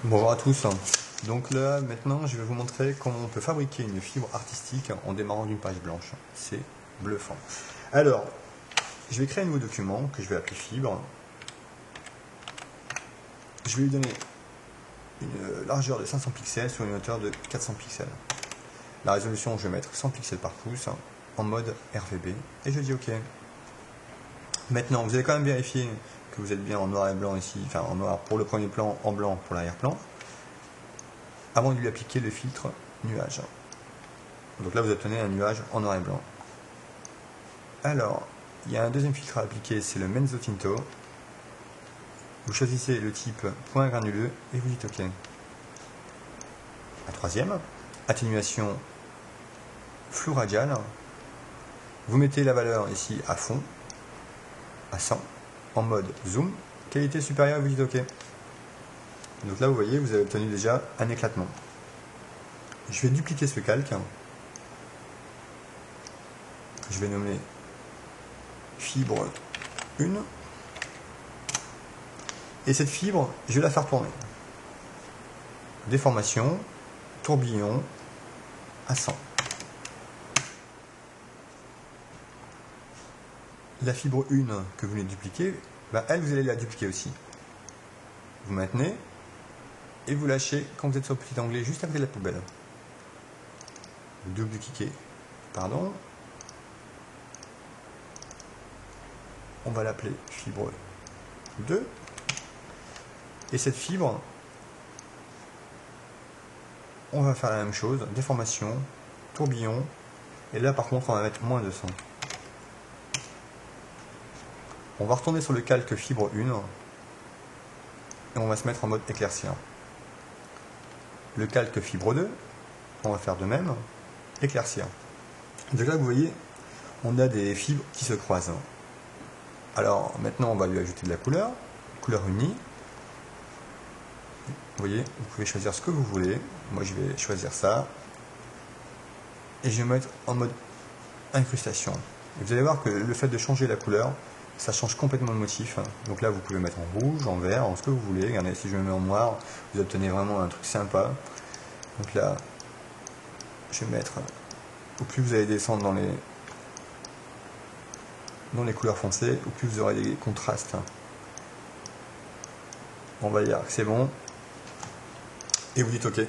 Bonjour à tous. Donc là, maintenant, je vais vous montrer comment on peut fabriquer une fibre artistique en démarrant d'une page blanche. C'est bluffant. Alors, je vais créer un nouveau document que je vais appeler fibre. Je vais lui donner une largeur de 500 pixels sur une hauteur de 400 pixels. La résolution, je vais mettre 100 pixels par pouce en mode RGB et je dis OK. Maintenant, vous allez quand même vérifier que vous êtes bien en noir et blanc ici, enfin en noir pour le premier plan, en blanc pour l'arrière-plan, avant de lui appliquer le filtre nuage. Donc là, vous obtenez un nuage en noir et blanc. Alors, il y a un deuxième filtre à appliquer, c'est le Mezzo Tinto. Vous choisissez le type point granuleux et vous dites OK. Un troisième, atténuation flou radial. Vous mettez la valeur ici à fond, à 100, en mode zoom. Qualité supérieure, vous dites OK. Donc là, vous voyez, vous avez obtenu déjà un éclatement. Je vais dupliquer ce calque. Je vais nommer fibre 1. Et cette fibre, je vais la faire tourner. Déformation, tourbillon à 100. La fibre 1 que vous venez de dupliquer, elle, vous allez la dupliquer aussi. Vous maintenez et vous lâchez quand vous êtes sur le petit onglet juste après la poubelle. Vous double-cliquez, pardon. On va l'appeler fibre 2. Et cette fibre, on va faire la même chose, déformation, tourbillon, et là par contre on va mettre moins de 100. On va retourner sur le calque fibre 1, et on va se mettre en mode éclaircir. Le calque fibre 2, on va faire de même, éclaircir. Donc là vous voyez, on a des fibres qui se croisent. Alors maintenant on va lui ajouter de la couleur unie. Vous voyez, vous pouvez choisir ce que vous voulez. Moi je vais choisir ça. Et je vais mettre en mode incrustation. Et vous allez voir que le fait de changer la couleur, ça change complètement le motif. Donc là vous pouvez mettre en rouge, en vert, en ce que vous voulez. Regardez, si je me mets en noir, vous obtenez vraiment un truc sympa. Donc là, je vais mettre, au plus vous allez descendre dans les couleurs foncées, au plus vous aurez des contrastes. On va dire que c'est bon. Et vous dites OK.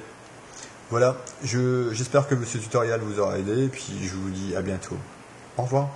Voilà, j'espère que ce tutoriel vous aura aidé, et puis je vous dis à bientôt. Au revoir.